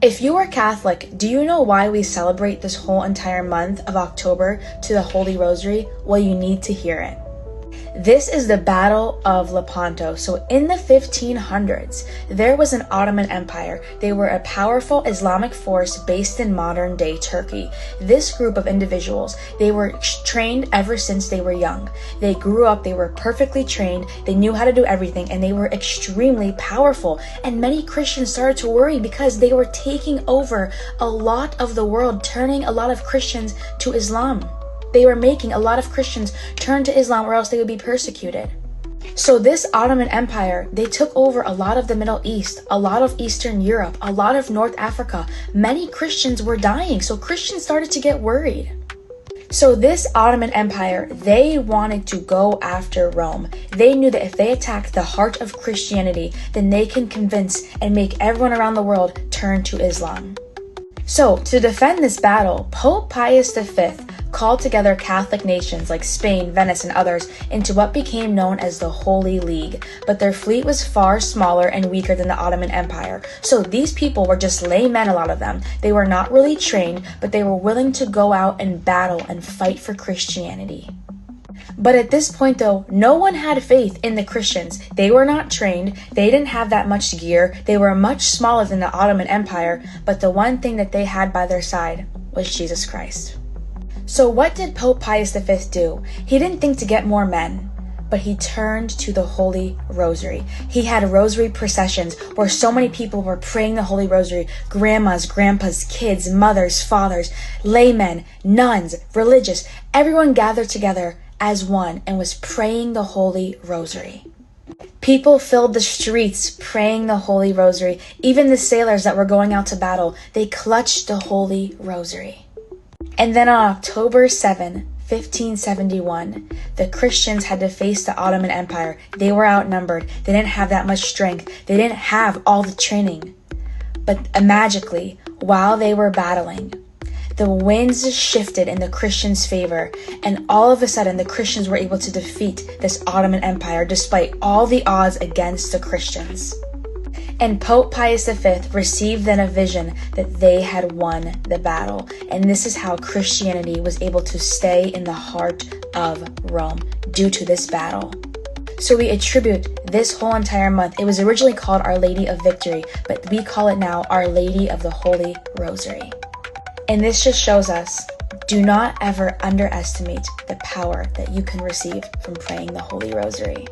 If you are Catholic, do you know why we celebrate this whole entire month of October to the Holy Rosary? Well, you need to hear it. This is the Battle of Lepanto. So in the 1500s, there was an Ottoman Empire. They were a powerful Islamic force based in modern-day Turkey. This group of individuals, they were trained ever since they were young. They grew up, they were perfectly trained, they knew how to do everything, and they were extremely powerful. And many Christians started to worry because they were taking over a lot of the world, turning a lot of Christians to Islam. They were making a lot of Christians turn to Islam or else they would be persecuted. So this Ottoman Empire, they took over a lot of the Middle East, a lot of Eastern Europe, a lot of North Africa. Many Christians were dying, so Christians started to get worried. So this Ottoman Empire, they wanted to go after Rome. They knew that if they attacked the heart of Christianity, then they can convince and make everyone around the world turn to Islam. So to defend this battle, Pope Pius V called together Catholic nations like Spain, Venice, and others into what became known as the Holy League. But their fleet was far smaller and weaker than the Ottoman Empire. So these people were just laymen, a lot of them. They were not really trained, but they were willing to go out and battle and fight for Christianity. But at this point though, no one had faith in the Christians. They were not trained, they didn't have that much gear, they were much smaller than the Ottoman Empire, but the one thing that they had by their side was Jesus Christ. So what did Pope Pius V do? He didn't think to get more men, but he turned to the Holy Rosary. He had rosary processions where so many people were praying the Holy Rosary. Grandmas, grandpas, kids, mothers, fathers, laymen, nuns, religious, everyone gathered together as one and was praying the Holy Rosary. People filled the streets praying the Holy Rosary. Even the sailors that were going out to battle, they clutched the Holy Rosary. And then on October 7, 1571, the Christians had to face the Ottoman Empire. They were outnumbered. They didn't have that much strength. They didn't have all the training. But magically, while they were battling, the winds shifted in the Christians' favor, and all of a sudden the Christians were able to defeat this Ottoman Empire despite all the odds against the Christians. And Pope Pius V received then a vision that they had won the battle. And this is how Christianity was able to stay in the heart of Rome due to this battle. So we attribute this whole entire month. It was originally called Our Lady of Victory, but we call it now Our Lady of the Holy Rosary. And this just shows us, do not ever underestimate the power that you can receive from praying the Holy Rosary.